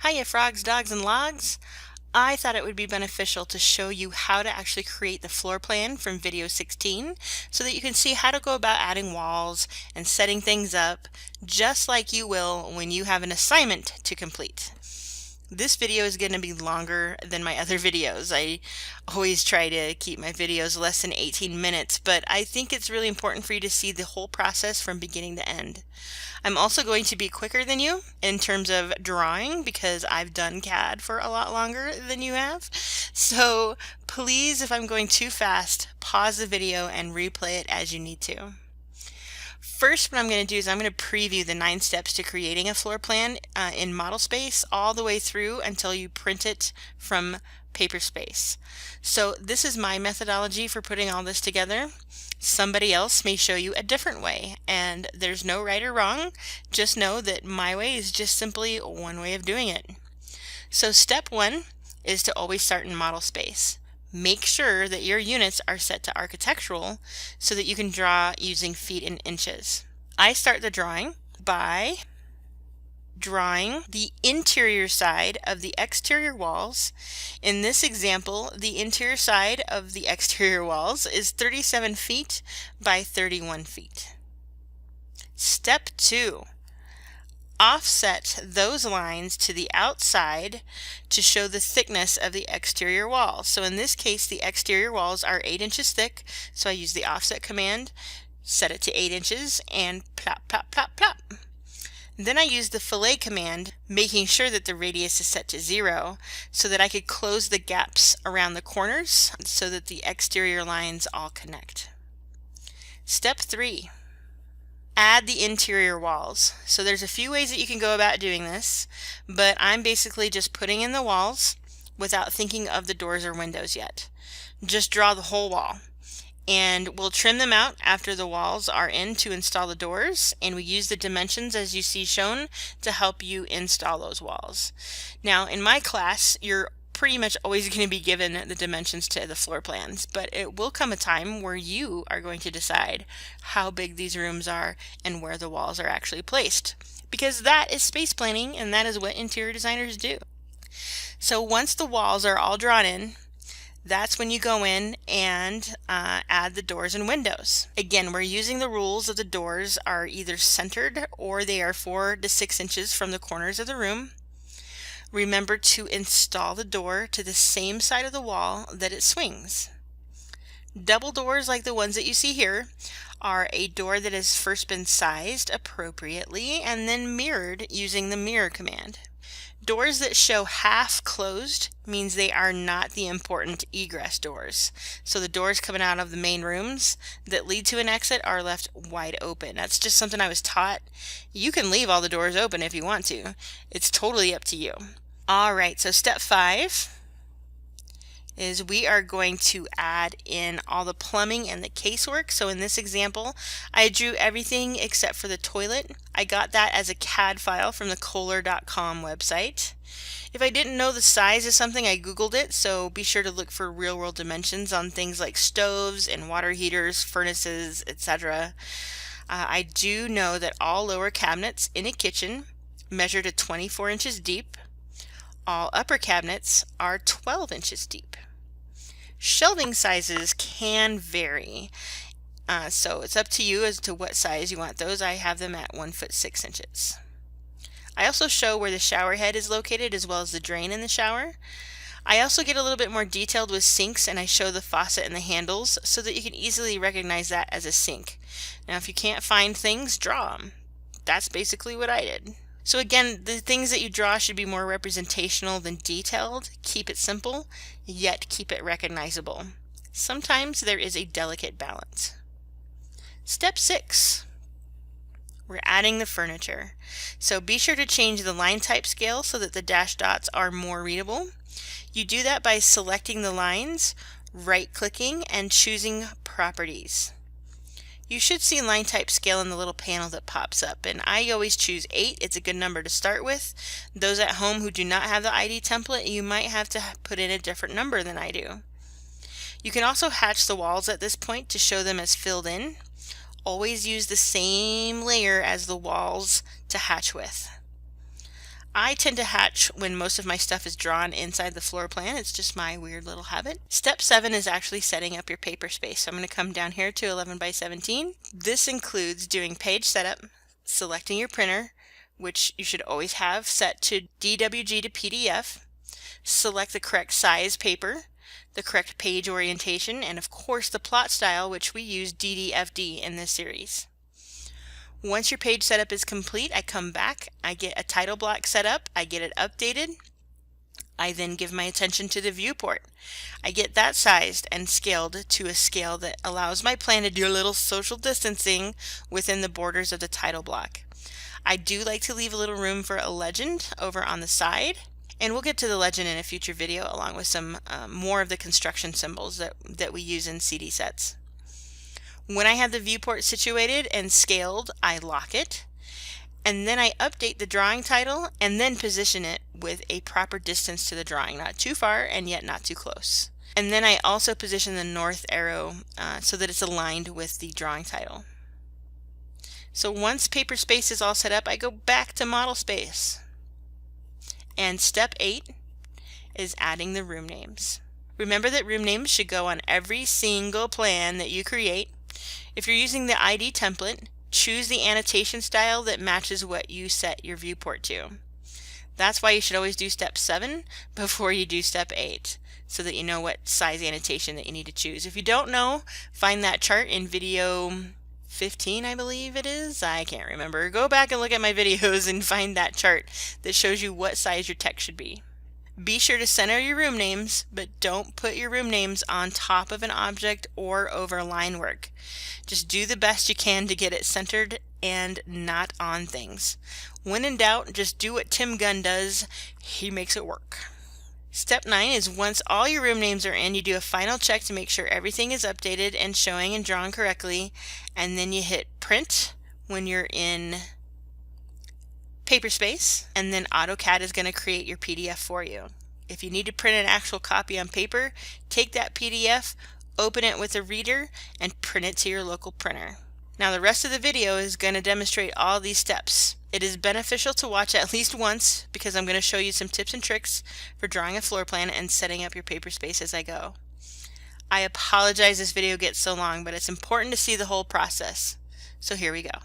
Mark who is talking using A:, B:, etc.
A: Hiya frogs, dogs, and logs. I thought it would be beneficial to show you how to actually create the floor plan from video 16 so that you can see how to go about adding walls and setting things up just like you will when you have an assignment to complete. This video is going to be longer than my other videos. I always try to keep my videos less than 18 minutes, but I think it's really important for you to see the whole process from beginning to end. I'm also going to be quicker than you in terms of drawing because I've done CAD for a lot longer than you have. So please, if I'm going too fast, pause the video and replay it as you need to. First, what I'm going to do is I'm going to preview the 9 steps to creating a floor plan in Model Space all the way through until you print it from paper space. So this is my methodology for putting all this together. Somebody else may show you a different way, and there's no right or wrong. Just know that my way is just simply one way of doing it. So step 1 is to always start in Model Space. Make sure that your units are set to architectural so that you can draw using feet and inches. I start the drawing by drawing the interior side of the exterior walls. In this example, the interior side of the exterior walls is 37 feet by 31 feet. Step 2. Offset those lines to the outside to show the thickness of the exterior wall. So in this case, the exterior walls are 8 inches thick, so I use the offset command, set it to 8 inches, and plop, plop, plop, plop. Then I use the fillet command, making sure that the radius is set to 0 so that I could close the gaps around the corners so that the exterior lines all connect. Step 3. Add the interior walls. So there's a few ways that you can go about doing this, but I'm basically just putting in the walls without thinking of the doors or windows yet. Just draw the whole wall. And we'll trim them out after the walls are in to install the doors, and we use the dimensions as you see shown to help you install those walls. Now in my class, you're pretty much always going to be given the dimensions to the floor plans, but it will come a time where you are going to decide how big these rooms are and where the walls are actually placed, because that is space planning and that is what interior designers do. So once the walls are all drawn in, that's when you go in and add the doors and windows. Again, we're using the rules of the doors are either centered or they are 4 to 6 inches from the corners of the room. Remember to install the door to the same side of the wall that it swings. Double doors like the ones that you see here are a door that has first been sized appropriately and then mirrored using the mirror command. Doors that show half closed means they are not the important egress doors. So the doors coming out of the main rooms that lead to an exit are left wide open. That's just something I was taught. You can leave all the doors open if you want to. It's totally up to you. Alright, so step 5 is we are going to add in all the plumbing and the casework. So in this example, I drew everything except for the toilet. I got that as a CAD file from the Kohler.com website. If I didn't know the size of something, I Googled it, so be sure to look for real-world dimensions on things like stoves and water heaters, furnaces, etc. I do know that all lower cabinets in a kitchen measure to 24 inches deep. All upper cabinets are 12 inches deep. Shelving sizes can vary, so it's up to you as to what size you want those. I have them at 1 foot 6 inches. I also show where the shower head is located as well as the drain in the shower. I also get a little bit more detailed with sinks, and I show the faucet and the handles so that you can easily recognize that as a sink. Now if you can't find things, draw them. That's basically what I did. So again, the things that you draw should be more representational than detailed. Keep it simple, yet keep it recognizable. Sometimes there is a delicate balance. Step 6. We're adding the furniture. So be sure to change the line type scale so that the dashed dots are more readable. You do that by selecting the lines, right-clicking, and choosing Properties. You should see line type scale in the little panel that pops up, and I always choose 8. It's a good number to start with. Those at home who do not have the ID template, you might have to put in a different number than I do. You can also hatch the walls at this point to show them as filled in. Always use the same layer as the walls to hatch with. I tend to hatch when most of my stuff is drawn inside the floor plan. It's just my weird little habit. Step 7 is actually setting up your paper space. So I'm going to come down here to 11 by 17. This includes doing page setup, selecting your printer, which you should always have set to DWG to PDF, select the correct size paper, the correct page orientation, and of course the plot style, which we use DDFD in this series. Once your page setup is complete, I come back, I get a title block set up, I get it updated. I then give my attention to the viewport. I get that sized and scaled to a scale that allows my plan to do a little social distancing within the borders of the title block. I do like to leave a little room for a legend over on the side, and we'll get to the legend in a future video along with some more of the construction symbols that we use in CD sets. When I have the viewport situated and scaled, I lock it, and then I update the drawing title and then position it with a proper distance to the drawing, not too far and yet not too close. And then I also position the north arrow so that it's aligned with the drawing title. So once paper space is all set up, I go back to model space. And step 8 is adding the room names. Remember that room names should go on every single plan that you create. If you're using the ID template, choose the annotation style that matches what you set your viewport to. That's why you should always do step 7 before you do step 8, so that you know what size annotation that you need to choose. If you don't know, find that chart in video 15, I believe it is. I can't remember. Go back and look at my videos and find that chart that shows you what size your text should be. Be sure to center your room names, but don't put your room names on top of an object or over line work. Just do the best you can to get it centered and not on things. When in doubt, just do what Tim Gunn does. He makes it work. Step 9 is once all your room names are in, you do a final check to make sure everything is updated and showing and drawn correctly, and then you hit print when you're in paper space, and then AutoCAD is going to create your PDF for you. If you need to print an actual copy on paper, take that PDF, open it with a reader, and print it to your local printer. Now the rest of the video is going to demonstrate all these steps. It is beneficial to watch at least once because I'm going to show you some tips and tricks for drawing a floor plan and setting up your paper space as I go. I apologize this video gets so long, but it's important to see the whole process. So here we go.